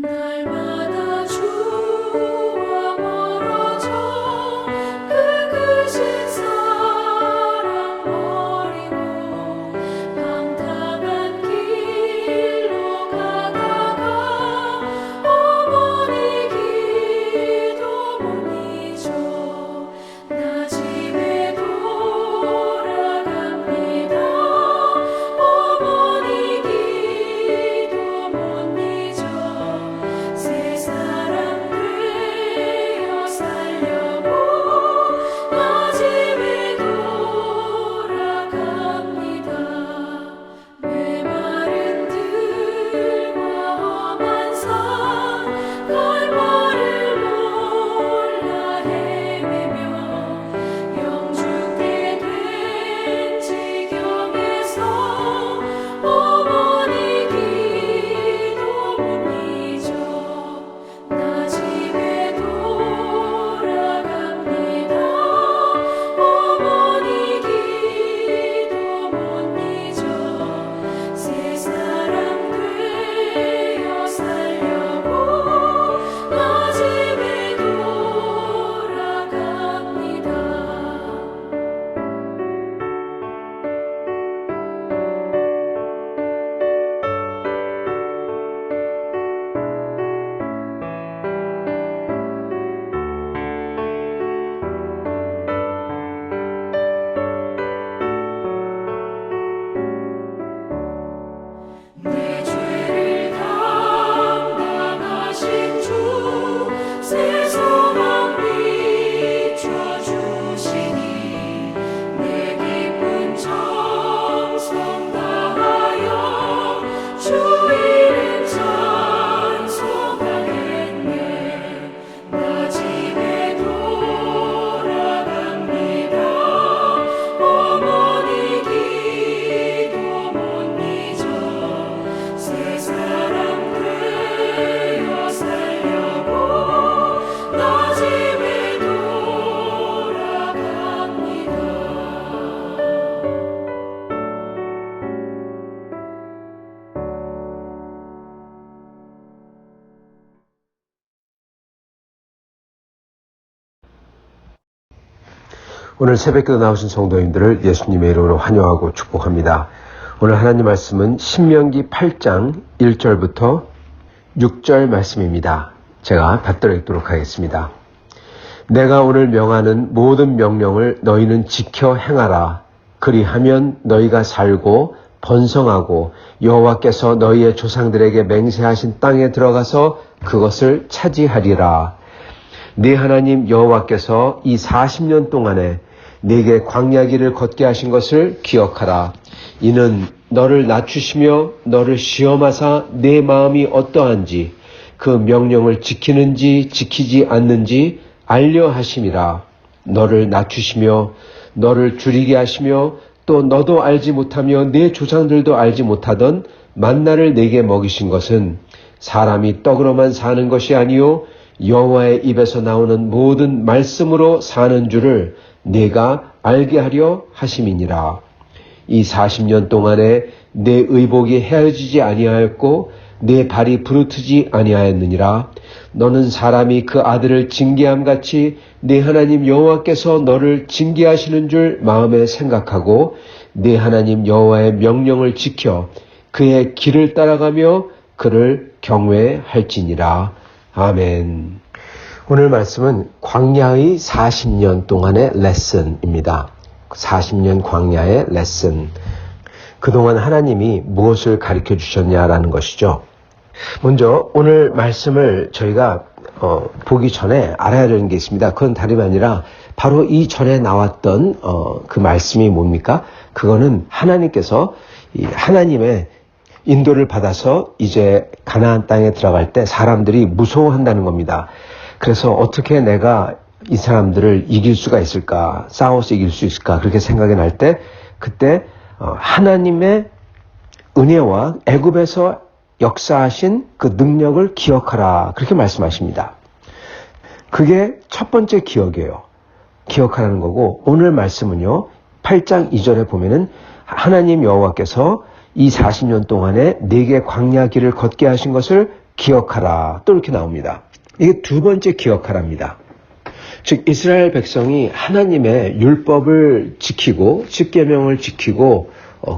날마다 주와 멀어져 그으신 사랑 버리고 방탕한 길로 가다가 어머니 기도 못 잊어 나 집에 돌아갑니다. 어머니 기도 못 잊어 새 사람 되어 살려고 나 집에 돌아갑니다. 메마른 들과 험한 산 갈 바를 몰라 헤매며 영죽게 된 지경에서 어머니 기도 못 잊어 나 집에 돌아갑니다. 어머니 기도 못 잊어 새 사람 되어 살려고 나 집에 돌아갑니다. 내 죄를 담당하신 주 새 소망 비춰주시니 내 기쁜 정성 다하여 주 이름 찬송하겠네. 나 집에 돌아갑니다. 어머니 기도 못 잊어 새 사람 되어 살려고 나 집에 돌아갑니다. 오늘 새벽기도 나오신 성도님들을 예수님의 이름으로 환영하고 축복합니다. 오늘 하나님 말씀은 신명기 8장 1절부터 6절 말씀입니다. 제가 받들어 읽도록 하겠습니다. 내가 오늘 명하는 모든 명령을 너희는 지켜 행하라. 그리하면 너희가 살고 번성하고 여호와께서 너희의 조상들에게 맹세하신 땅에 들어가서 그것을 차지하리라. 네 하나님 여호와께서 이 40년 동안에 네게 광야길을 걷게 하신 것을 기억하라. 이는 너를 낮추시며 너를 시험하사 네 마음이 어떠한지 그 명령을 지키는지 지키지 않는지 알려 하심이라. 너를 낮추시며 너를 줄이게 하시며 또 너도 알지 못하며 네 조상들도 알지 못하던 만나를 네게 먹이신 것은 사람이 떡으로만 사는 것이 아니요 여호와의 입에서 나오는 모든 말씀으로 사는 줄을 네가 알게 하려 하심이니라. 이 40년 동안에 내 의복이 헤어지지 아니하였고 내 발이 부르트지 아니하였느니라. 너는 사람이 그 아들을 징계함 같이 네 하나님 여호와께서 너를 징계하시는 줄 마음에 생각하고 네 하나님 여호와의 명령을 지켜 그의 길을 따라가며 그를 경외할지니라. 아멘. 오늘 말씀은 광야의 40년 동안의 레슨입니다. 40년 광야의 레슨. 그동안 하나님이 무엇을 가르쳐 주셨냐라는 것이죠. 먼저 오늘 말씀을 저희가 보기 전에 알아야 되는 게 있습니다. 그건 다름이 아니라 바로 이 전에 나왔던 그 말씀이 뭡니까? 그거는 하나님께서 하나님의 인도를 받아서 이제 가나안 땅에 들어갈 때 사람들이 무서워한다는 겁니다. 그래서 어떻게 내가 이 사람들을 이길 수가 있을까? 싸워서 이길 수 있을까? 그렇게 생각이 날 때 그때 하나님의 은혜와 애굽에서 역사하신 그 능력을 기억하라. 그렇게 말씀하십니다. 그게 첫 번째 기억이에요. 기억하라는 거고 오늘 말씀은요. 8장 2절에 보면은 하나님 여호와께서 이 40년 동안에 네게 광야 길을 걷게 하신 것을 기억하라 또 이렇게 나옵니다. 이게 두 번째 기억하라입니다. 즉 이스라엘 백성이 하나님의 율법을 지키고 십계명을 지키고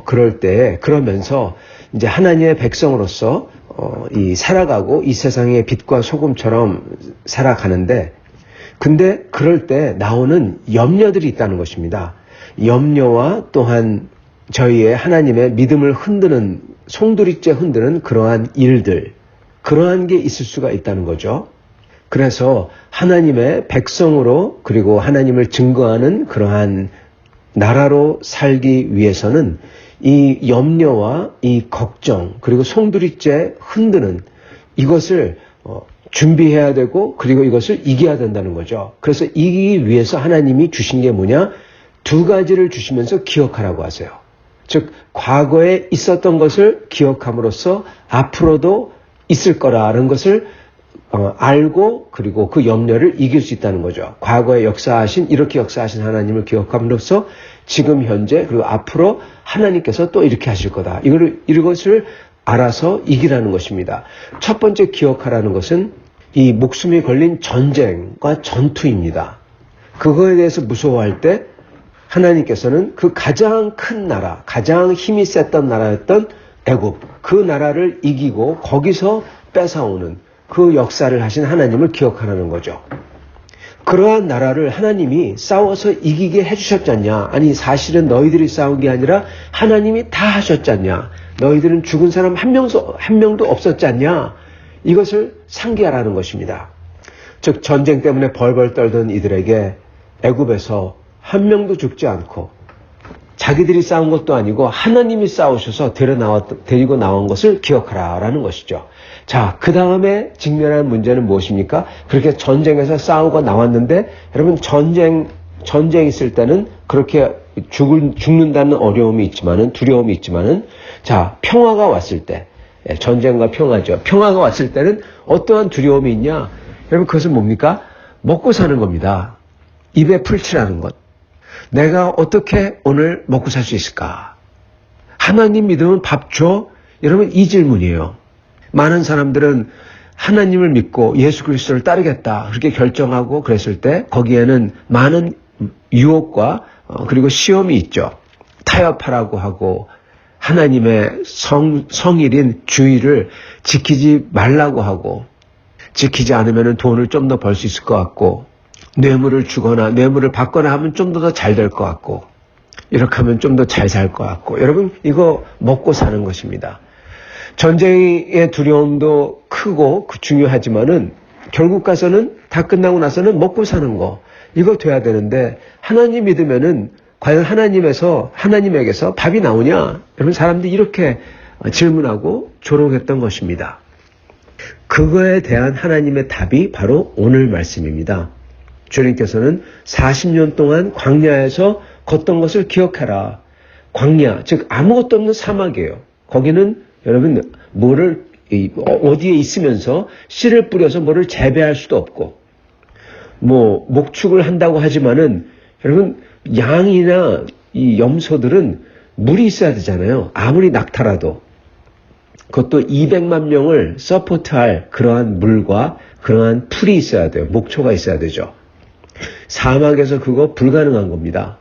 그럴 때 그러면서 이제 하나님의 백성으로서 살아가고 이 세상의 빛과 소금처럼 살아가는데 근데 그럴 때 나오는 염려들이 있다는 것입니다. 염려와 또한 저희의 하나님의 믿음을 흔드는 송두리째 흔드는 그러한 일들 그러한 게 있을 수가 있다는 거죠. 그래서 하나님의 백성으로 그리고 하나님을 증거하는 그러한 나라로 살기 위해서는 이 염려와 이 걱정 그리고 송두리째 흔드는 이것을 준비해야 되고 그리고 이것을 이겨야 된다는 거죠. 그래서 이기기 위해서 하나님이 주신 게 뭐냐? 두 가지를 주시면서 기억하라고 하세요. 즉 과거에 있었던 것을 기억함으로써 앞으로도 있을 거라는 것을 알고 그리고 그 염려를 이길 수 있다는 거죠. 과거에 이렇게 역사하신 하나님을 기억함으로써 지금 현재 그리고 앞으로 하나님께서 또 이렇게 하실 거다. 이것을 알아서 이기라는 것입니다. 첫 번째 기억하라는 것은 이 목숨이 걸린 전쟁과 전투입니다. 그거에 대해서 무서워할 때 하나님께서는 그 가장 큰 나라, 가장 힘이 셌던 나라였던 애굽, 그 나라를 이기고 거기서 뺏어오는 그 역사를 하신 하나님을 기억하라는 거죠. 그러한 나라를 하나님이 싸워서 이기게 해주셨잖냐? 아니 사실은 너희들이 싸운 게 아니라 하나님이 다 하셨잖냐? 너희들은 죽은 사람 한 명도 없었잖냐? 이것을 상기하라는 것입니다. 즉 전쟁 때문에 벌벌 떨던 이들에게 애굽에서 한 명도 죽지 않고 자기들이 싸운 것도 아니고 하나님이 싸우셔서 데리고 나온 것을 기억하라라는 것이죠. 자, 그 다음에 직면한 문제는 무엇입니까? 그렇게 전쟁에서 싸우고 나왔는데 여러분 전쟁 있을 때는 그렇게 죽는다는 어려움이 있지만은 두려움이 있지만은 자, 평화가 왔을 때 전쟁과 평화죠. 평화가 왔을 때는 어떠한 두려움이 있냐? 여러분 그것은 뭡니까? 먹고 사는 겁니다. 입에 풀칠하는 것. 내가 어떻게 오늘 먹고 살 수 있을까? 하나님 믿으면 밥 줘? 여러분 이 질문이에요. 많은 사람들은 하나님을 믿고 예수 그리스도를 따르겠다 그렇게 결정하고 그랬을 때 거기에는 많은 유혹과 그리고 시험이 있죠. 타협하라고 하고 하나님의 성일인 주의를 지키지 말라고 하고 지키지 않으면 돈을 좀 더 벌 수 있을 것 같고 뇌물을 주거나 뇌물을 받거나 하면 좀 더 잘 될 것 같고 이렇게 하면 좀 더 잘 살 것 같고 여러분 이거 먹고 사는 것입니다. 전쟁의 두려움도 크고 중요하지만은 결국 가서는 다 끝나고 나서는 먹고 사는 거 이거 돼야 되는데 하나님 믿으면은 과연 하나님에게서 밥이 나오냐? 여러분 사람들이 이렇게 질문하고 조롱했던 것입니다. 그거에 대한 하나님의 답이 바로 오늘 말씀입니다. 주님께서는 40년 동안 광야에서 걷던 것을 기억해라. 광야, 즉 아무것도 없는 사막이에요. 거기는 여러분 어디에 있으면서 씨를 뿌려서 뭐를 재배할 수도 없고 목축을 한다고 하지만은 여러분 양이나 이 염소들은 물이 있어야 되잖아요. 아무리 낙타라도 그것도 200만 명을 서포트할 그러한 물과 그러한 풀이 있어야 돼요. 목초가 있어야 되죠. 사막에서 그거 불가능한 겁니다.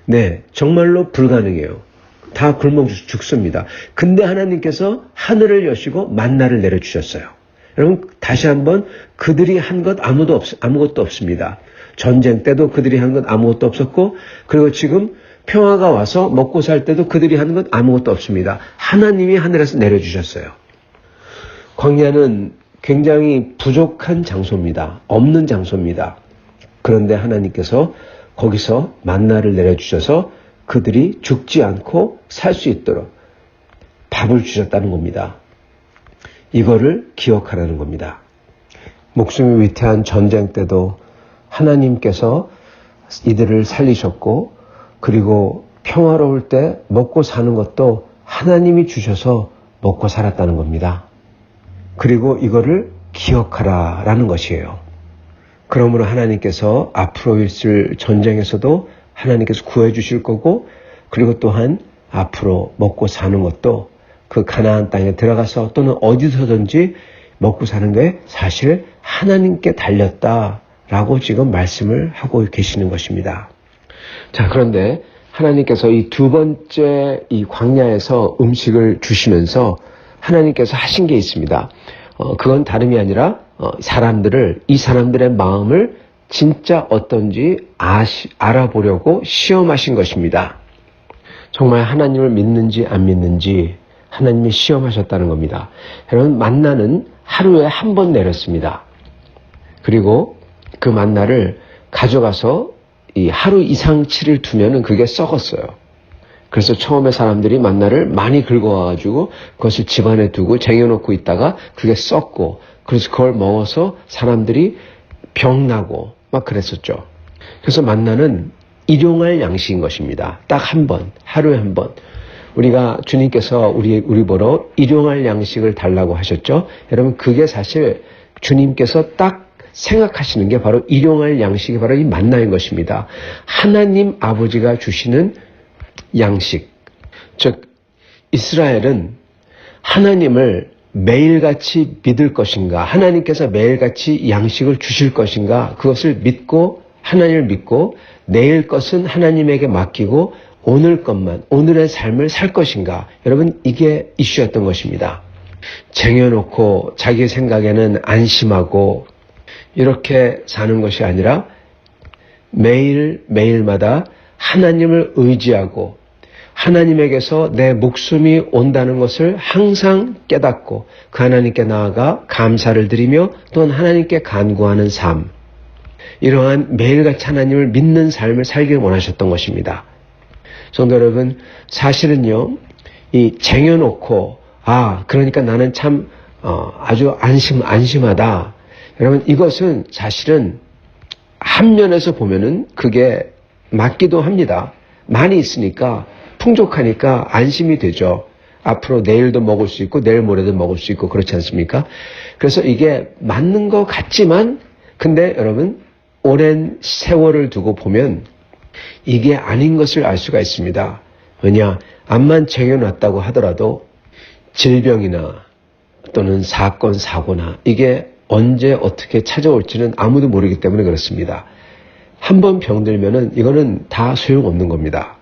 네, 정말로 불가능해요. 다 굶어 죽습니다. 근데 하나님께서 하늘을 여시고 만나를 내려주셨어요. 여러분 다시 한번 그들이 한 것 아무것도 없습니다. 전쟁 때도 그들이 한 것 아무것도 없었고 그리고 지금 평화가 와서 먹고 살 때도 그들이 한 것 아무것도 없습니다. 하나님이 하늘에서 내려주셨어요. 광야는 굉장히 부족한 장소입니다. 없는 장소입니다. 그런데 하나님께서 거기서 만나를 내려주셔서 그들이 죽지 않고 살 수 있도록 밥을 주셨다는 겁니다. 이거를 기억하라는 겁니다. 목숨이 위태한 전쟁 때도 하나님께서 이들을 살리셨고 그리고 평화로울 때 먹고 사는 것도 하나님이 주셔서 먹고 살았다는 겁니다. 그리고 이거를 기억하라라는 것이에요. 그러므로 하나님께서 앞으로 있을 전쟁에서도 하나님께서 구해 주실 거고 그리고 또한 앞으로 먹고 사는 것도 그 가나안 땅에 들어가서 또는 어디서든지 먹고 사는 게 사실 하나님께 달렸다라고 지금 말씀을 하고 계시는 것입니다. 자, 그런데 하나님께서 이 두 번째 이 광야에서 음식을 주시면서 하나님께서 하신 게 있습니다. 그건 다름이 아니라 이 사람들의 마음을 진짜 어떤지 알아보려고 시험하신 것입니다. 정말 하나님을 믿는지 안 믿는지 하나님이 시험하셨다는 겁니다. 여러분, 만나는 하루에 한 번 내렸습니다. 그리고 그 만나를 가져가서 이 하루 이상치를 두면은 그게 썩었어요. 그래서 처음에 사람들이 만나를 많이 긁어와가지고 그것을 집안에 두고 쟁여놓고 있다가 그게 썩고, 그래서 그걸 먹어서 사람들이 병나고 막 그랬었죠. 그래서 만나는 일용할 양식인 것입니다. 딱 한 번, 하루에 한 번. 우리가 주님께서 우리 보러 일용할 양식을 달라고 하셨죠. 여러분, 그게 사실 주님께서 딱 생각하시는 게 바로 일용할 양식이 바로 이 만나인 것입니다. 하나님 아버지가 주시는 양식. 즉, 이스라엘은 하나님을 매일같이 믿을 것인가, 하나님께서 매일같이 양식을 주실 것인가, 그것을 믿고, 하나님을 믿고 내일 것은 하나님에게 맡기고 오늘 것만, 오늘의 삶을 살 것인가. 여러분, 이게 이슈였던 것입니다. 쟁여놓고 자기 생각에는 안심하고 이렇게 사는 것이 아니라 매일마다 하나님을 의지하고 하나님에게서 내 목숨이 온다는 것을 항상 깨닫고 그 하나님께 나아가 감사를 드리며 또한 하나님께 간구하는 삶, 이러한 매일같이 하나님을 믿는 삶을 살기를 원하셨던 것입니다. 성도 여러분, 사실은요, 이 쟁여놓고 그러니까 나는 참 아주 안심하다. 여러분, 이것은 사실은 한 면에서 보면은 그게 맞기도 합니다. 많이 있으니까, 풍족하니까 안심이 되죠. 앞으로 내일도 먹을 수 있고 내일 모레도 먹을 수 있고 그렇지 않습니까? 그래서 이게 맞는 것 같지만, 근데 여러분, 오랜 세월을 두고 보면 이게 아닌 것을 알 수가 있습니다. 왜냐? 암만 쟁여놨다고 하더라도 질병이나 또는 사건, 사고나 이게 언제 어떻게 찾아올지는 아무도 모르기 때문에 그렇습니다. 한 번 병들면은 이거는 다 소용없는 겁니다.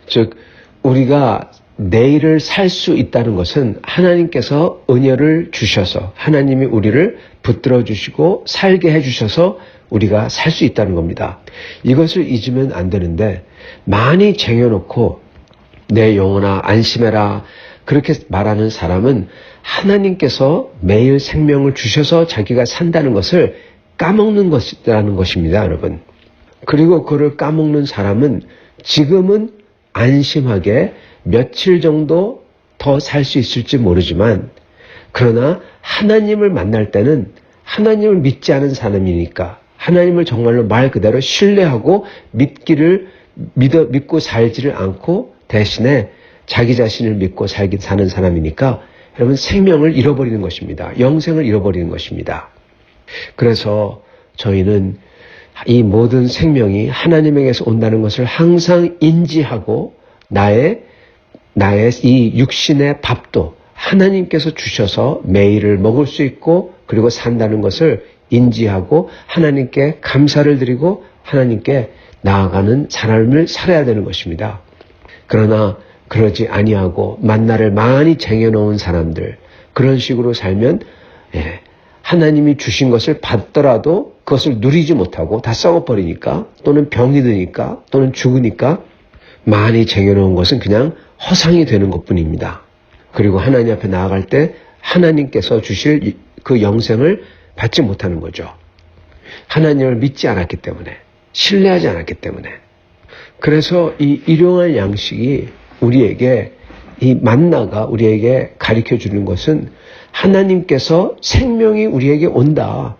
즉, 우리가 내일을 살 수 있다는 것은 하나님께서 은혜를 주셔서, 하나님이 우리를 붙들어 주시고 살게 해 주셔서 우리가 살 수 있다는 겁니다. 이것을 잊으면 안 되는데, 많이 쟁여놓고 내 영혼아 안심해라 그렇게 말하는 사람은 하나님께서 매일 생명을 주셔서 자기가 산다는 것을 까먹는 것이라는 것입니다, 여러분. 그리고 그를 까먹는 사람은 지금은 안심하게 며칠 정도 더 살 수 있을지 모르지만, 그러나 하나님을 만날 때는 하나님을 믿지 않은 사람이니까 하나님을 정말로 말 그대로 신뢰하고 믿고 살지를 않고 대신에 자기 자신을 믿고 사는 사람이니까 여러분, 생명을 잃어버리는 것입니다. 영생을 잃어버리는 것입니다. 그래서 저희는 이 모든 생명이 하나님에게서 온다는 것을 항상 인지하고 나의 이 육신의 밥도 하나님께서 주셔서 매일을 먹을 수 있고 그리고 산다는 것을 인지하고 하나님께 감사를 드리고 하나님께 나아가는 삶을 살아야 되는 것입니다. 그러나 그러지 아니하고 만나를 많이 쟁여놓은 사람들, 그런 식으로 살면 하나님이 주신 것을 받더라도 그것을 누리지 못하고 다 썩어버리니까, 또는 병이 드니까, 또는 죽으니까 많이 쟁여놓은 것은 그냥 허상이 되는 것뿐입니다. 그리고 하나님 앞에 나아갈 때 하나님께서 주실 그 영생을 받지 못하는 거죠. 하나님을 믿지 않았기 때문에, 신뢰하지 않았기 때문에. 그래서 이 일용할 양식이 우리에게, 이 만나가 우리에게 가르쳐 주는 것은 하나님께서 생명이 우리에게 온다.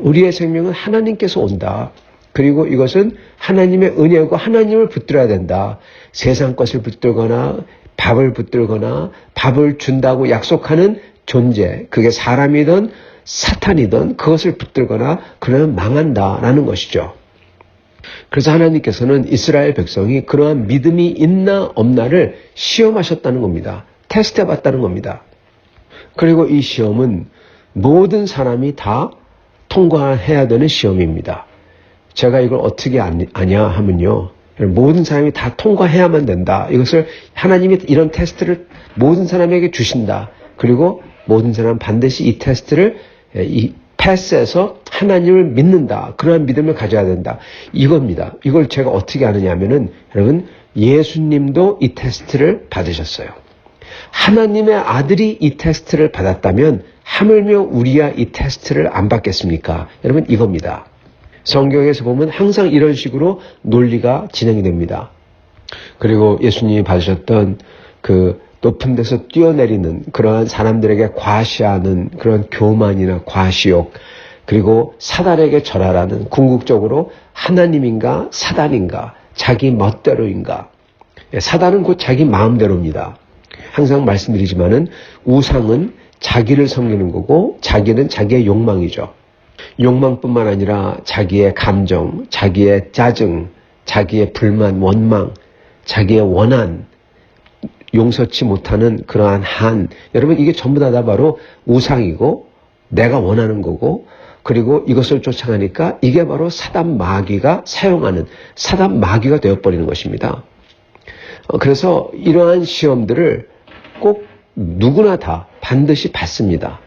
우리의 생명은 하나님께서 온다. 그리고 이것은 하나님의 은혜고 하나님을 붙들어야 된다. 세상 것을 붙들거나 밥을 붙들거나 밥을 준다고 약속하는 존재, 그게 사람이든 사탄이든 그것을 붙들거나 그러면 망한다라는 것이죠. 그래서 하나님께서는 이스라엘 백성이 그러한 믿음이 있나 없나를 시험하셨다는 겁니다. 테스트해 봤다는 겁니다. 그리고 이 시험은 모든 사람이 다 통과해야 되는 시험입니다. 제가 이걸 어떻게 아냐 하면요. 모든 사람이 다 통과해야만 된다. 이것을 하나님이 이런 테스트를 모든 사람에게 주신다. 그리고 모든 사람 반드시 이 테스트를 패스해서 하나님을 믿는다. 그러한 믿음을 가져야 된다. 이겁니다. 이걸 제가 어떻게 아느냐 하면은 여러분 예수님도 이 테스트를 받으셨어요. 하나님의 아들이 이 테스트를 받았다면 하물며 우리야 이 테스트를 안 받겠습니까? 여러분 이겁니다. 성경에서 보면 항상 이런 식으로 논리가 진행이 됩니다. 그리고 예수님이 받으셨던 그 높은 데서 뛰어내리는 그러한 사람들에게 과시하는 그런 교만이나 과시욕, 그리고 사단에게 절하라는 궁극적으로 하나님인가 사단인가 자기 멋대로인가. 사단은 곧 자기 마음대로입니다. 항상 말씀드리지만은 우상은 자기를 섬기는 거고 자기는 자기의 욕망이죠. 욕망뿐만 아니라 자기의 감정, 자기의 짜증, 자기의 불만, 원망, 자기의 원한, 용서치 못하는 그러한 한, 여러분 이게 전부 다 바로 우상이고 내가 원하는 거고, 그리고 이것을 쫓아가니까 이게 바로 사단 마귀가 사용하는 사단 마귀가 되어버리는 것입니다. 그래서 이러한 시험들을 꼭 누구나 다 반드시 받습니다.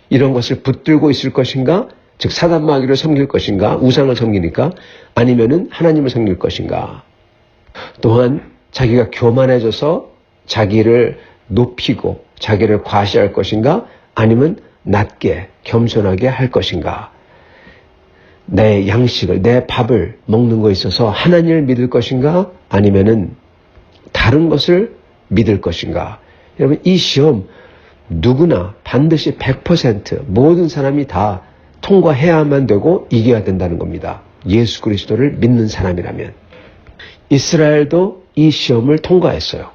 이런 것을 붙들고 있을 것인가? 즉 사단 마귀를 섬길 것인가? 우상을 섬기니까? 아니면은 하나님을 섬길 것인가? 또한 자기가 교만해져서 자기를 높이고 자기를 과시할 것인가? 아니면 낮게 겸손하게 할 것인가? 내 양식을, 내 밥을 먹는 것에 있어서 하나님을 믿을 것인가? 아니면은 다른 것을 믿을 것인가? 여러분 이 시험 누구나 반드시 100% 모든 사람이 다 통과해야만 되고 이겨야 된다는 겁니다. 예수 그리스도를 믿는 사람이라면. 이스라엘도 이 시험을 통과했어요.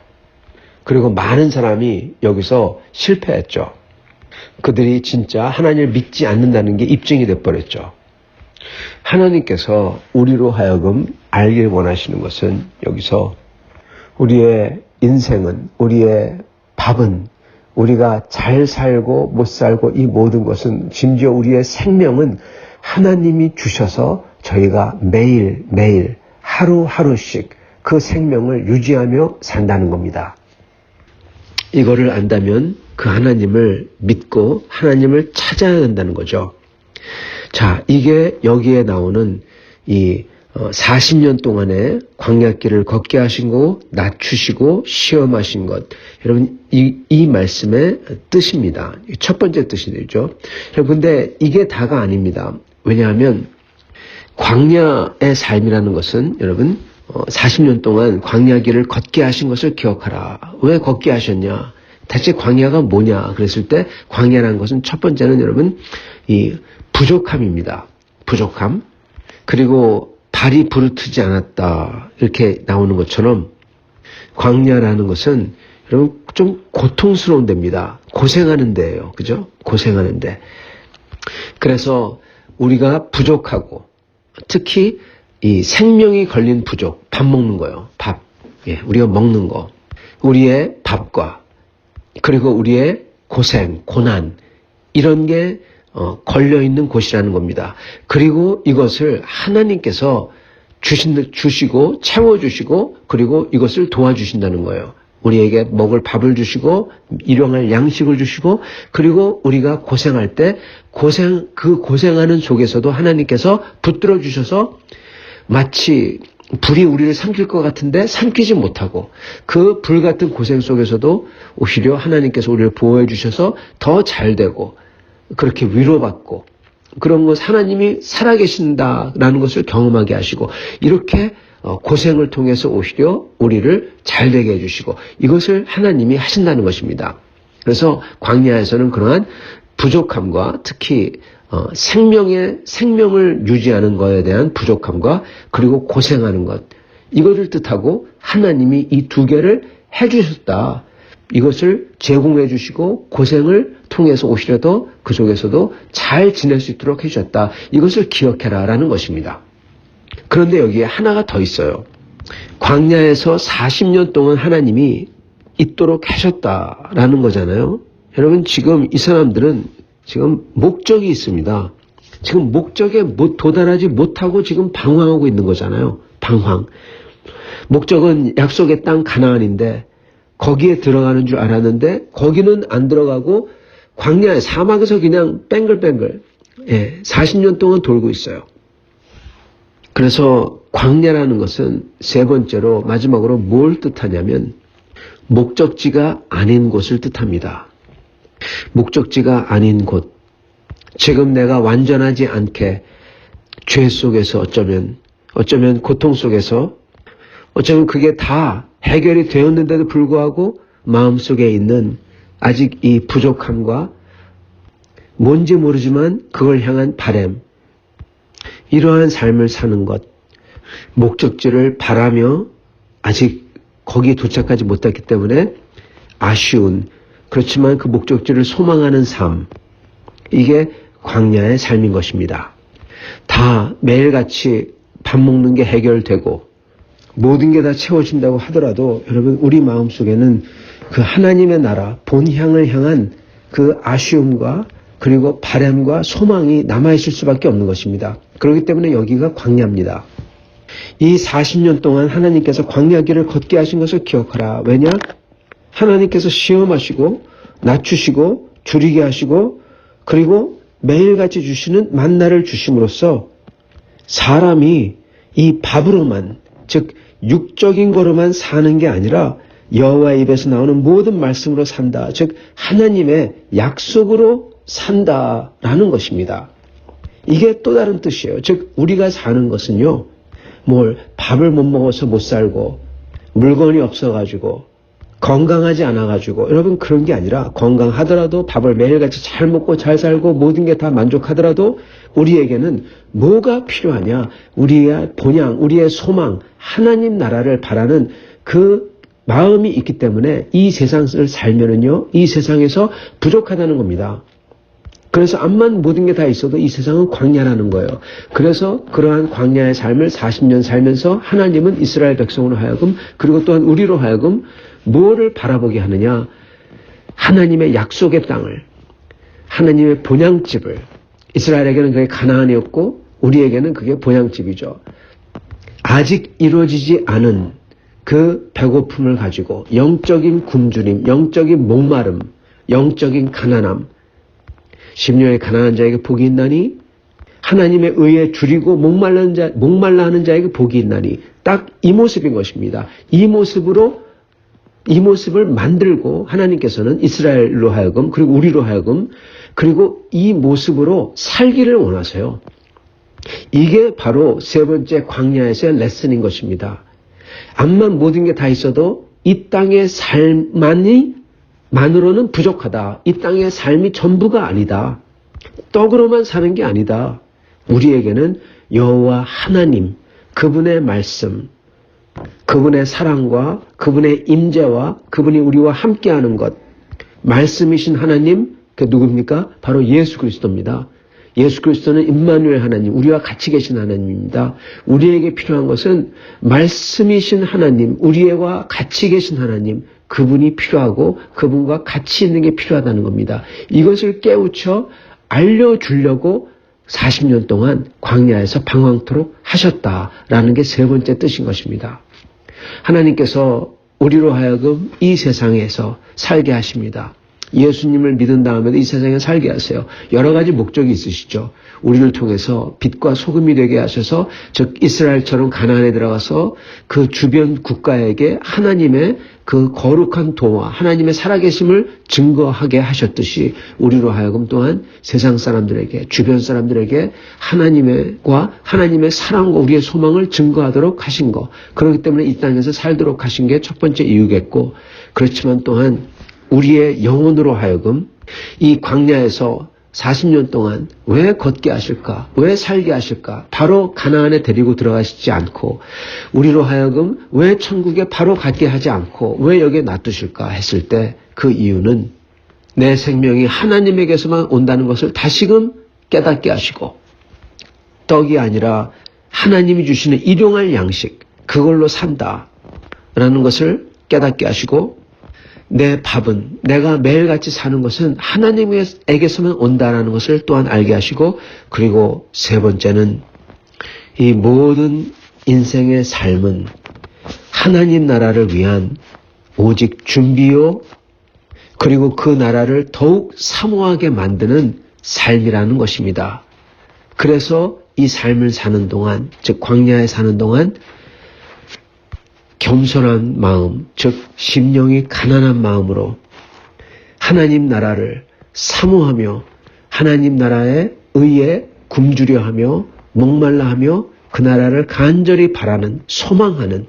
그리고 많은 사람이 여기서 실패했죠. 그들이 진짜 하나님을 믿지 않는다는 게 입증이 돼버렸죠. 하나님께서 우리로 하여금 알길 원하시는 것은 여기서 우리의 인생은, 우리의 밥은, 우리가 잘 살고 못 살고 이 모든 것은, 심지어 우리의 생명은 하나님이 주셔서 저희가 매일매일 하루하루씩 그 생명을 유지하며 산다는 겁니다. 이거를 안다면 그 하나님을 믿고 하나님을 찾아야 된다는 거죠. 자, 이게 여기에 나오는 이 40년 동안의 광야길을 걷게 하신 거, 낮추시고 시험하신 것. 여러분, 이 말씀의 뜻입니다. 첫 번째 뜻이 되죠. 근데 이게 다가 아닙니다. 왜냐하면 광야의 삶이라는 것은 여러분 40년 동안 광야길을 걷게 하신 것을 기억하라. 왜 걷게 하셨냐? 대체 광야가 뭐냐? 그랬을 때 광야라는 것은 첫 번째는 여러분 이 부족함입니다. 부족함. 그리고 발이 부르트지 않았다. 이렇게 나오는 것처럼 광야라는 것은 여러분 좀 고통스러운 데입니다. 고생하는 데예요. 그죠? 고생하는 데. 그래서 우리가 부족하고 특히 이 생명이 걸린 부족, 밥 먹는 거요. 밥. 예, 우리가 먹는 거. 우리의 밥과 그리고 우리의 고생, 고난 이런 게 걸려있는 곳이라는 겁니다. 그리고 이것을 하나님께서 주시고 채워주시고 그리고 이것을 도와주신다는 거예요. 우리에게 먹을 밥을 주시고 일용할 양식을 주시고 그리고 우리가 고생할 때 그 고생하는 속에서도 하나님께서 붙들어 주셔서 마치 불이 우리를 삼킬 것 같은데 삼키지 못하고 그 불 같은 고생 속에서도 오히려 하나님께서 우리를 보호해 주셔서 더 잘 되고 그렇게 위로받고 그런 것 하나님이 살아계신다라는 것을 경험하게 하시고 이렇게 고생을 통해서 오히려 우리를 잘 되게 해주시고 이것을 하나님이 하신다는 것입니다. 그래서 광야에서는 그러한 부족함과 특히 생명을 유지하는 것에 대한 부족함과 그리고 고생하는 것 이것을 뜻하고 하나님이 이 두 개를 해주셨다. 이것을 제공해 주시고 고생을 통해서 오히려 더 그 속에서도 잘 지낼 수 있도록 해주셨다. 이것을 기억해라 라는 것입니다. 그런데 여기에 하나가 더 있어요. 광야에서 40년 동안 하나님이 있도록 하셨다라는 거잖아요. 여러분 지금 이 사람들은 지금 목적이 있습니다. 지금 목적에 도달하지 못하고 지금 방황하고 있는 거잖아요. 방황. 목적은 약속의 땅 가나안인데 거기에 들어가는 줄 알았는데 거기는 안 들어가고 광야의 사막에서 그냥 뱅글뱅글 40년 동안 돌고 있어요. 그래서 광야라는 것은 세 번째로 마지막으로 뭘 뜻하냐면 목적지가 아닌 곳을 뜻합니다. 목적지가 아닌 곳. 지금 내가 완전하지 않게 죄 속에서 어쩌면 고통 속에서 어쩌면 그게 다 해결이 되었는데도 불구하고 마음속에 있는 아직 이 부족함과 뭔지 모르지만 그걸 향한 바람, 이러한 삶을 사는 것, 목적지를 바라며 아직 거기에 도착하지 못했기 때문에 아쉬운, 그렇지만 그 목적지를 소망하는 삶, 이게 광야의 삶인 것입니다. 다 매일같이 밥 먹는 게 해결되고 모든 게 다 채워진다고 하더라도 여러분 우리 마음속에는 그 하나님의 나라 본향을 향한 그 아쉬움과 그리고 바람과 소망이 남아있을 수밖에 없는 것입니다. 그렇기 때문에 여기가 광야입니다. 이 40년 동안 하나님께서 광야길을 걷게 하신 것을 기억하라. 왜냐? 하나님께서 시험하시고 낮추시고 줄이게 하시고 그리고 매일같이 주시는 만나를 주심으로써 사람이 이 밥으로만, 즉 육적인 거로만 사는 게 아니라 여호와의 입에서 나오는 모든 말씀으로 산다. 즉 하나님의 약속으로 산다라는 것입니다. 이게 또 다른 뜻이에요. 즉 우리가 사는 것은요, 밥을 못 먹어서 못 살고 물건이 없어가지고 건강하지 않아가지고 여러분 그런 게 아니라 건강하더라도 밥을 매일같이 잘 먹고 잘 살고 모든 게 다 만족하더라도 우리에게는 뭐가 필요하냐? 우리의 본향, 우리의 소망, 하나님 나라를 바라는 그 마음이 있기 때문에 이 세상을 살면은요, 이 세상에서 부족하다는 겁니다. 그래서 암만 모든 게 다 있어도 이 세상은 광야라는 거예요. 그래서 그러한 광야의 삶을 40년 살면서 하나님은 이스라엘 백성으로 하여금 그리고 또한 우리로 하여금 뭐를 바라보게 하느냐? 하나님의 약속의 땅을, 하나님의 본향집을, 이스라엘에게는 그게 가나안이었고 우리에게는 그게 본향집이죠. 아직 이루어지지 않은 그 배고픔을 가지고 영적인 굶주림, 영적인 목마름, 영적인 가난함, 심령의 가난한 자에게 복이 있나니 하나님의 의에 줄이고 목말라 하는 자에게 복이 있나니 딱 이 모습인 것입니다. 이 모습을 만들고 하나님께서는 이스라엘로 하여금 그리고 우리로 하여금 그리고 이 모습으로 살기를 원하세요. 이게 바로 세 번째 광야에서의 레슨인 것입니다. 암만 모든 게 다 있어도 이 땅의 삶만으로는 부족하다. 이 땅의 삶이 전부가 아니다. 떡으로만 사는 게 아니다. 우리에게는 여호와 하나님, 그분의 말씀, 그분의 사랑과 그분의 임재와 그분이 우리와 함께하는 것, 말씀이신 하나님, 그 누굽니까? 바로 예수 그리스도입니다. 예수 그리스도는 임마누엘 하나님, 우리와 같이 계신 하나님입니다. 우리에게 필요한 것은 말씀이신 하나님, 우리와 같이 계신 하나님, 그분이 필요하고 그분과 같이 있는 게 필요하다는 겁니다. 이것을 깨우쳐 알려주려고 40년 동안 광야에서 방황토록 하셨다라는 게 세 번째 뜻인 것입니다. 하나님께서 우리로 하여금 이 세상에서 살게 하십니다. 예수님을 믿은 다음에도 이 세상에 살게 하세요. 여러 가지 목적이 있으시죠. 우리를 통해서 빛과 소금이 되게 하셔서 즉 이스라엘처럼 가나안에 들어가서 그 주변 국가에게 하나님의 그 거룩한 도와 하나님의 살아계심을 증거하게 하셨듯이 우리로 하여금 또한 세상 사람들에게 주변 사람들에게 하나님의 사랑과 우리의 소망을 증거하도록 하신 것. 그렇기 때문에 이 땅에서 살도록 하신 게 첫 번째 이유겠고 그렇지만 또한 우리의 영혼으로 하여금 이 광야에서 40년 동안 왜 걷게 하실까? 왜 살게 하실까? 바로 가나안에 데리고 들어가시지 않고 우리로 하여금 왜 천국에 바로 가게 하지 않고 왜 여기에 놔두실까 했을 때 그 이유는 내 생명이 하나님에게서만 온다는 것을 다시금 깨닫게 하시고 떡이 아니라 하나님이 주시는 일용할 양식 그걸로 산다라는 것을 깨닫게 하시고 내 밥은 내가 매일같이 사는 것은 하나님에게서만 온다라는 것을 또한 알게 하시고, 그리고 세 번째는 이 모든 인생의 삶은 하나님 나라를 위한 오직 준비요, 그리고 그 나라를 더욱 사모하게 만드는 삶이라는 것입니다. 그래서 이 삶을 사는 동안, 즉 광야에 사는 동안 겸손한 마음, 즉 심령이 가난한 마음으로 하나님 나라를 사모하며 하나님 나라의 의에 굶주려 하며 목말라 하며 그 나라를 간절히 바라는, 소망하는,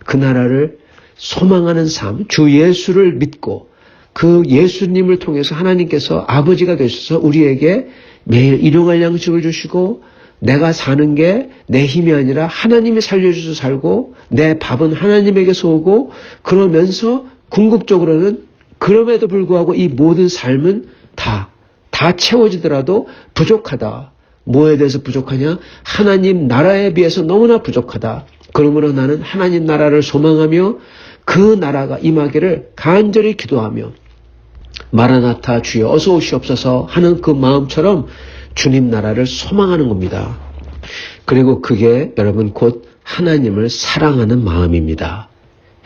그 나라를 소망하는 삶, 주 예수를 믿고 그 예수님을 통해서 하나님께서 아버지가 되셔서 우리에게 매일 일용할 양식을 주시고, 내가 사는 게 내 힘이 아니라 하나님이 살려주셔서 살고, 내 밥은 하나님에게서 오고, 그러면서 궁극적으로는 그럼에도 불구하고 이 모든 삶은 다 채워지더라도 부족하다. 뭐에 대해서 부족하냐? 하나님 나라에 비해서 너무나 부족하다. 그러므로 나는 하나님 나라를 소망하며 그 나라가 임하기를 간절히 기도하며 마라나타 주여 어서 오시옵소서 하는 그 마음처럼 주님 나라를 소망하는 겁니다. 그리고 그게 여러분 곧 하나님을 사랑하는 마음입니다.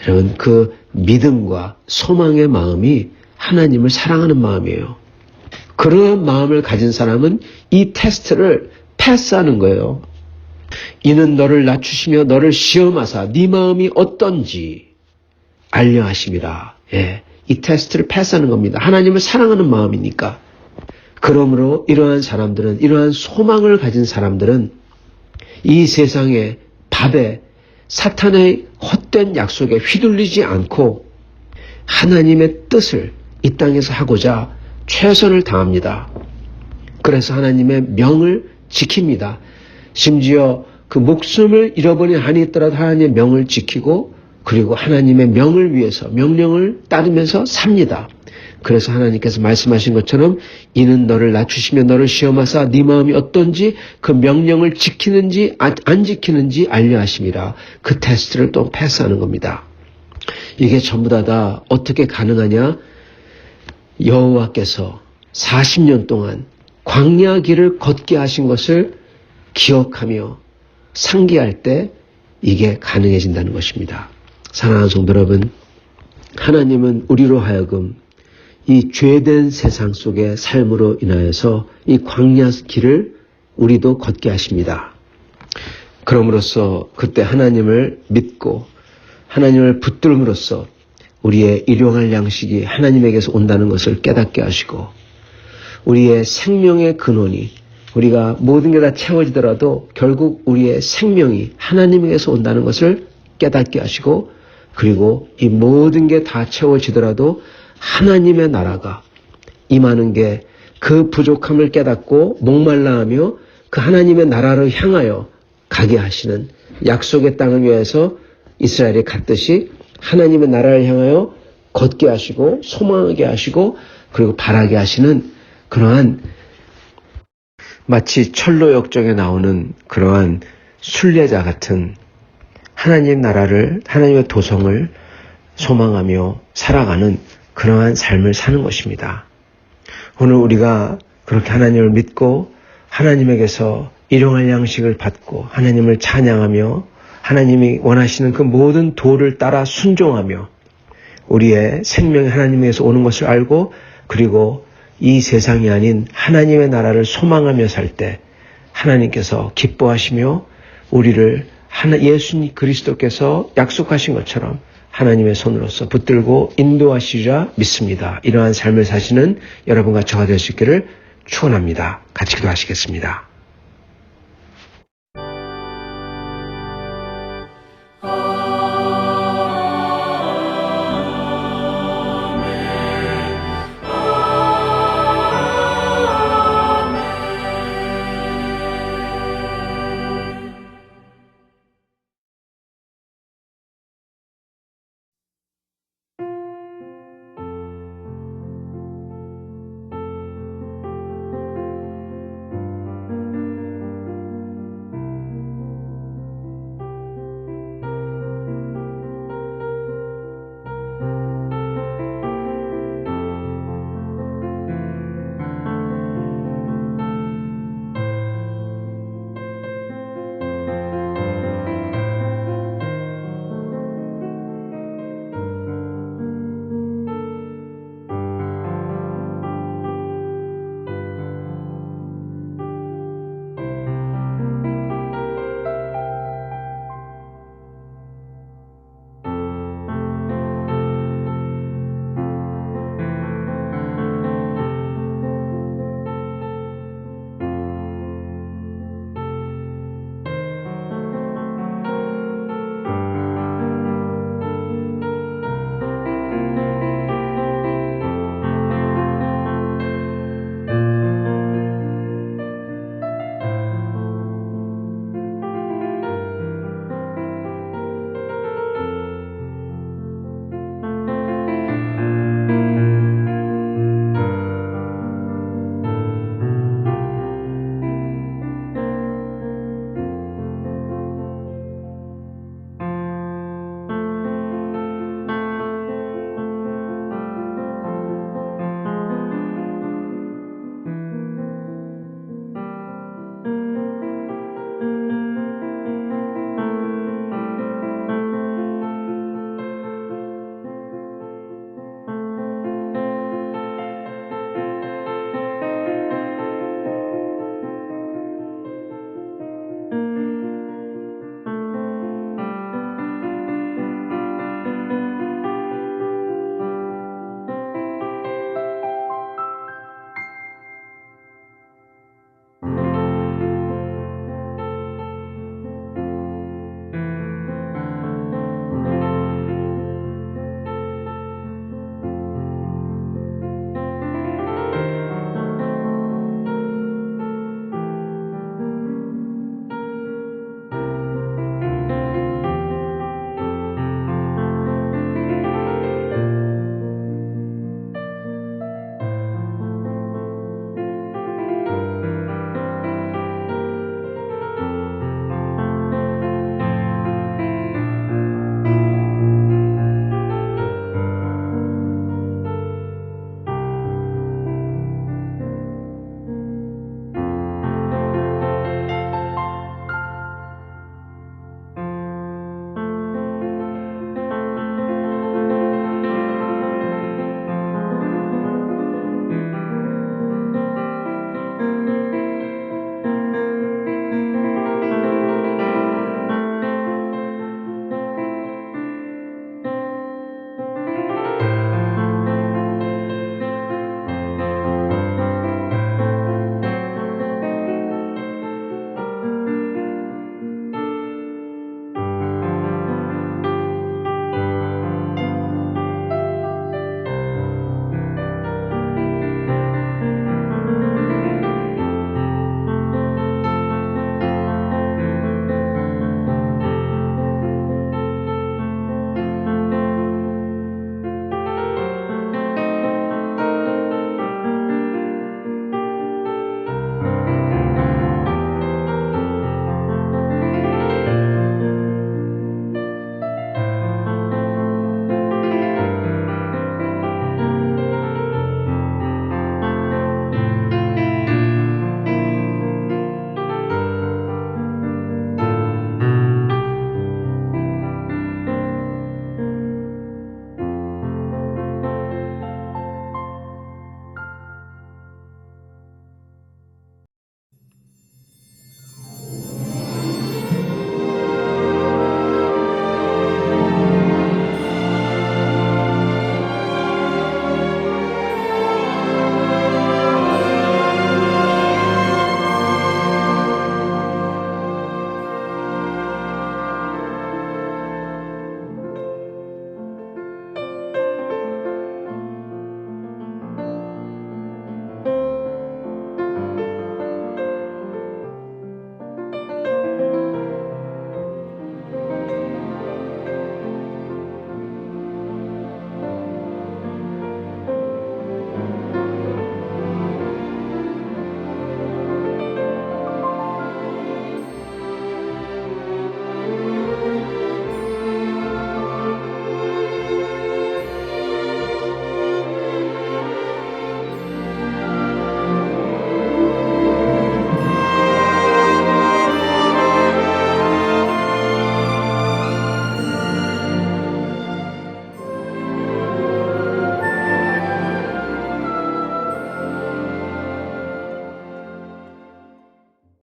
여러분 그 믿음과 소망의 마음이 하나님을 사랑하는 마음이에요. 그런 마음을 가진 사람은 이 테스트를 패스하는 거예요. 이는 너를 낮추시며 너를 시험하사 네 마음이 어떤지 알려 하심이라. 예, 이 테스트를 패스하는 겁니다. 하나님을 사랑하는 마음이니까. 그러므로 이러한 사람들은, 이러한 소망을 가진 사람들은 이 세상의 밥에 사탄의 헛된 약속에 휘둘리지 않고 하나님의 뜻을 이 땅에서 하고자 최선을 다합니다. 그래서 하나님의 명을 지킵니다. 심지어 그 목숨을 잃어버린 한이 있더라도 하나님의 명을 지키고, 그리고 하나님의 명을 위해서 명령을 따르면서 삽니다. 그래서 하나님께서 말씀하신 것처럼 이는 너를 낮추시며 너를 시험하사 네 마음이 어떤지 그 명령을 지키는지 안 지키는지 알려 하심이라. 그 테스트를 또 패스하는 겁니다. 이게 전부 다 어떻게 가능하냐? 여호와께서 40년 동안 광야 길을 걷게 하신 것을 기억하며 상기할 때 이게 가능해진다는 것입니다. 사랑하는 성도 여러분, 하나님은 우리로 하여금 이 죄된 세상 속의 삶으로 인하여서 이 광야 길을 우리도 걷게 하십니다. 그럼으로써 그때 하나님을 믿고 하나님을 붙들므로써 우리의 일용할 양식이 하나님에게서 온다는 것을 깨닫게 하시고, 우리의 생명의 근원이, 우리가 모든 게 다 채워지더라도 결국 우리의 생명이 하나님에게서 온다는 것을 깨닫게 하시고, 그리고 이 모든 게 다 채워지더라도 하나님의 나라가 임하는 게 그 부족함을 깨닫고 목말라하며 그 하나님의 나라를 향하여 가게 하시는, 약속의 땅을 위해서 이스라엘이 갔듯이 하나님의 나라를 향하여 걷게 하시고 소망하게 하시고 그리고 바라게 하시는 그러한, 마치 철로 역정에 나오는 그러한 순례자 같은 하나님 나라를, 하나님의 도성을 소망하며 살아가는 그러한 삶을 사는 것입니다. 오늘 우리가 그렇게 하나님을 믿고 하나님에게서 일용할 양식을 받고 하나님을 찬양하며 하나님이 원하시는 그 모든 도를 따라 순종하며 우리의 생명이 하나님에게서 오는 것을 알고, 그리고 이 세상이 아닌 하나님의 나라를 소망하며 살 때 하나님께서 기뻐하시며 우리를 예수님 그리스도께서 약속하신 것처럼 하나님의 손으로서 붙들고 인도하시리라 믿습니다. 이러한 삶을 사시는 여러분과 저가 될 수 있기를 축원합니다. 같이 기도하시겠습니다.